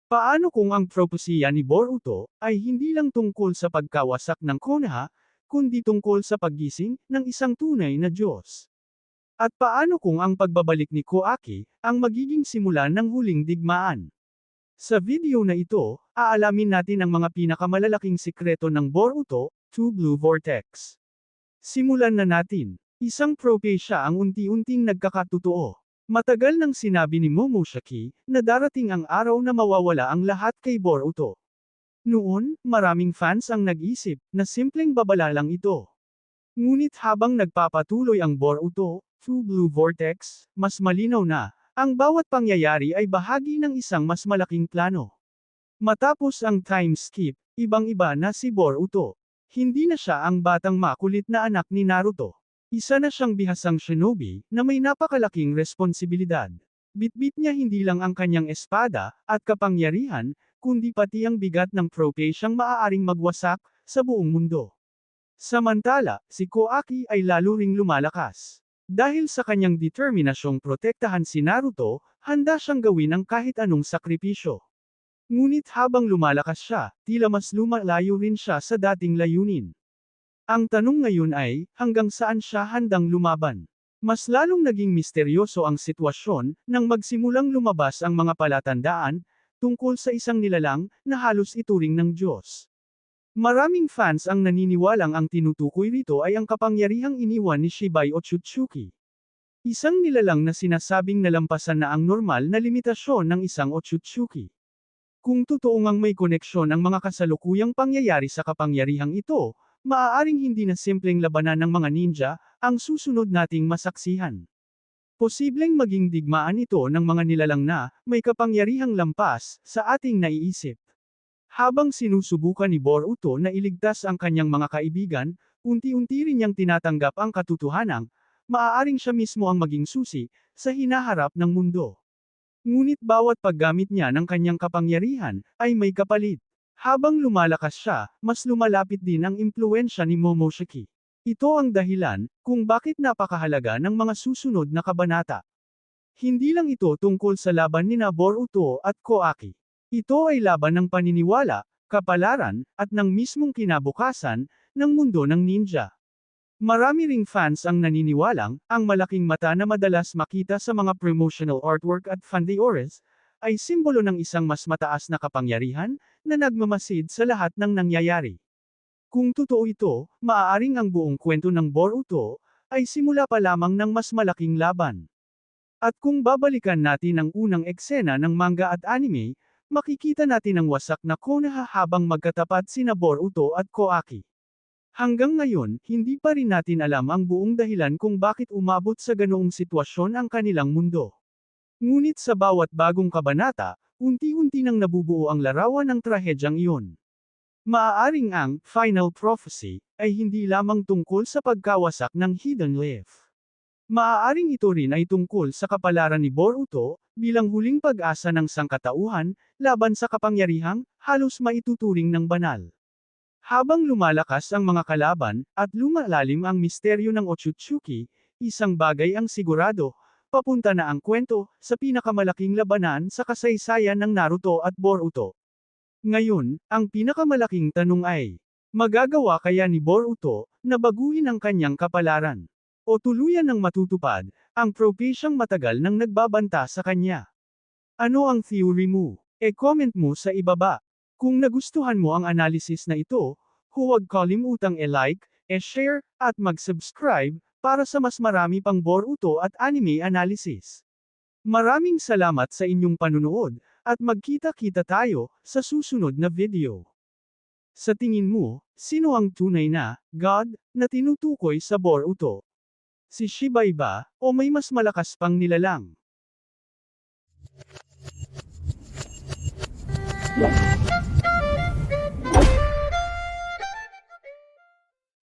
Paano kung ang propesiya ni Boruto ay hindi lang tungkol sa pagkawasak ng Konoha, kundi tungkol sa paggising ng isang tunay na Diyos? At paano kung ang pagbabalik ni Koaki ang magiging simula ng huling digmaan? Sa video na ito, aalamin natin ang mga pinakamalalaking sikreto ng Boruto, Two Blue Vortex. Simulan na natin. Isang propesya ang unti-unting nagkakatotoo. Matagal nang sinabi ni Momoshiki na darating ang araw na mawawala ang lahat kay Boruto. Noon, maraming fans ang nag-isip na simpleng babala lang ito. Ngunit habang nagpapatuloy ang Boruto, Two Blue Vortex, mas malinaw na, ang bawat pangyayari ay bahagi ng isang mas malaking plano. Matapos ang time skip, ibang-iba na si Boruto. Hindi na siya ang batang makulit na anak ni Naruto. Isa na siyang bihasang shinobi na may napakalaking responsibilidad. Bitbit niya hindi lang ang kanyang espada at kapangyarihan, kundi pati ang bigat ng propesyang maaaring magwasak sa buong mundo. Samantala, si Koaki ay lalo ring lumalakas. Dahil sa kanyang determinasyong protektahan si Naruto, handa siyang gawin ang kahit anong sakripisyo. Ngunit habang lumalakas siya, tila mas lumalayo rin siya sa dating layunin. Ang tanong ngayon ay, hanggang saan siya handang lumaban? Mas lalong naging misteryoso ang sitwasyon nang magsimulang lumabas ang mga palatandaan tungkol sa isang nilalang na halos ituring ng Diyos. Maraming fans ang naniniwalang ang tinutukoy rito ay ang kapangyarihang iniwan ni Shibai Otsutsuki. Isang nilalang na sinasabing nalampasan na ang normal na limitasyon ng isang Otsutsuki. Kung totoo ngang may koneksyon ang mga kasalukuyang pangyayari sa kapangyarihang ito, maaaring hindi na simpleng labanan ng mga ninja ang susunod nating masaksihan. Posibleng maging digmaan ito ng mga nilalang na may kapangyarihang lampas sa ating naiisip. Habang sinusubukan ni Boruto na iligtas ang kanyang mga kaibigan, unti-unti rin niyang tinatanggap ang katotohanan, maaaring siya mismo ang maging susi sa hinaharap ng mundo. Ngunit bawat paggamit niya ng kanyang kapangyarihan ay may kapalit. Habang lumalakas siya, mas lumalapit din ang impluwensya ni Momoshiki. Ito ang dahilan kung bakit napakahalaga ng mga susunod na kabanata. Hindi lang ito tungkol sa laban ni Boruto at Koaki. Ito ay laban ng paniniwala, kapalaran, at ng mismong kinabukasan ng mundo ng ninja. Marami ring fans ang naniniwalang ang malaking mata na madalas makita sa mga promotional artwork at fantheories ay simbolo ng isang mas mataas na kapangyarihan na nagmamasid sa lahat ng nangyayari. Kung totoo ito, maaaring ang buong kwento ng Boruto ay simula pa lamang ng mas malaking laban. At kung babalikan natin ang unang eksena ng manga at anime, makikita natin ang wasak na Konoha habang magkatapat sina Boruto at Koaki. Hanggang ngayon, hindi pa rin natin alam ang buong dahilan kung bakit umabot sa ganoong sitwasyon ang kanilang mundo. Ngunit sa bawat bagong kabanata, unti-unti nang nabubuo ang larawan ng trahedyang iyon. Maaaring ang Final Prophecy ay hindi lamang tungkol sa pagkawasak ng Hidden Leaf. Maaaring ito rin ay tungkol sa kapalaran ni Boruto bilang huling pag-asa ng sangkatauhan laban sa kapangyarihang halos maituturing ng banal. Habang lumalakas ang mga kalaban at lumalalim ang misteryo ng Otsutsuki, isang bagay ang sigurado. Papunta na ang kwento sa pinakamalaking labanan sa kasaysayan ng Naruto at Boruto. Ngayon, ang pinakamalaking tanong ay, magagawa kaya ni Boruto na baguhin ang kanyang kapalaran? O tuluyan ng matutupad ang propesyang matagal nang nagbabanta sa kanya? Ano ang theory mo? E-comment mo sa ibaba. Kung nagustuhan mo ang analysis na ito, huwag kalimutang e-like, e-share, at mag-subscribe para sa mas marami pang Boruto at anime analysis. Maraming salamat sa inyong panunood, at magkita-kita tayo sa susunod na video. Sa tingin mo, sino ang tunay na God na tinutukoy sa Boruto? Si Shibai ba, o may mas malakas pang nilalang?